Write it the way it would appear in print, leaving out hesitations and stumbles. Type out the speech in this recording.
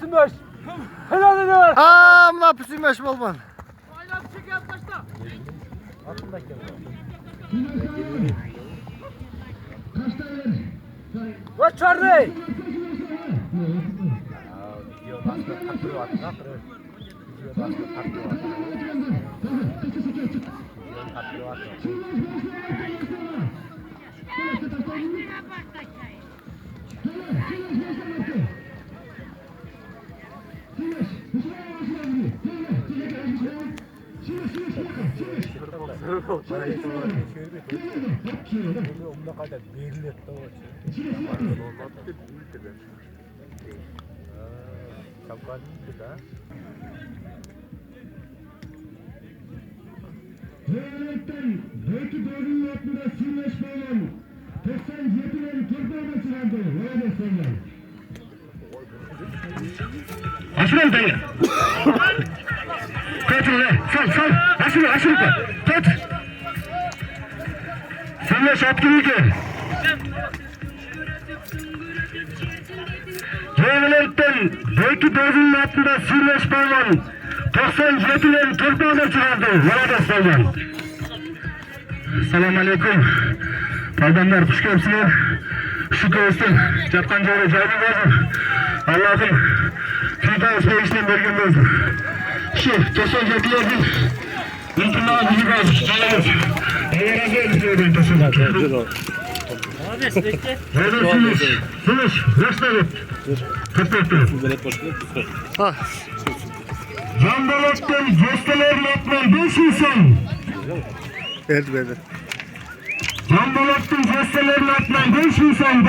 Sümüş. Helal ediyor. Mına Sümüş bolman. Aynen çek yaklaşta. What Charlie? Devletten belki doğrunun altında sürleşme olan 97'leri Türkiye'de çıkardı. Nerede söyler? Aşırı dayı. Tut öyle. Sal. Aşırı. Tut. Sürleş at gibi gel. Devletten belki doğrunun altında sürleşme olan 97'leri Türkiye'de çıkardı. Nerede söyler? Selamun aleyküm. Paydanlar kuş köpsüler. Şu köğüsten çaptan joyla caydı bozum. Allah'ım Firdavs Bey'işten bergen bozum. Şu 97'lerden İntimağı bizi bozum. Cayımız. Allah razı olsun söyleyin tasarım. Neredesiniz? Sınış. Yaşlar et. Tepektir. Can Balat'tan göstelerin atman 5 insan. Verdi. Can Balat'tan göstelerin atman 5 insan.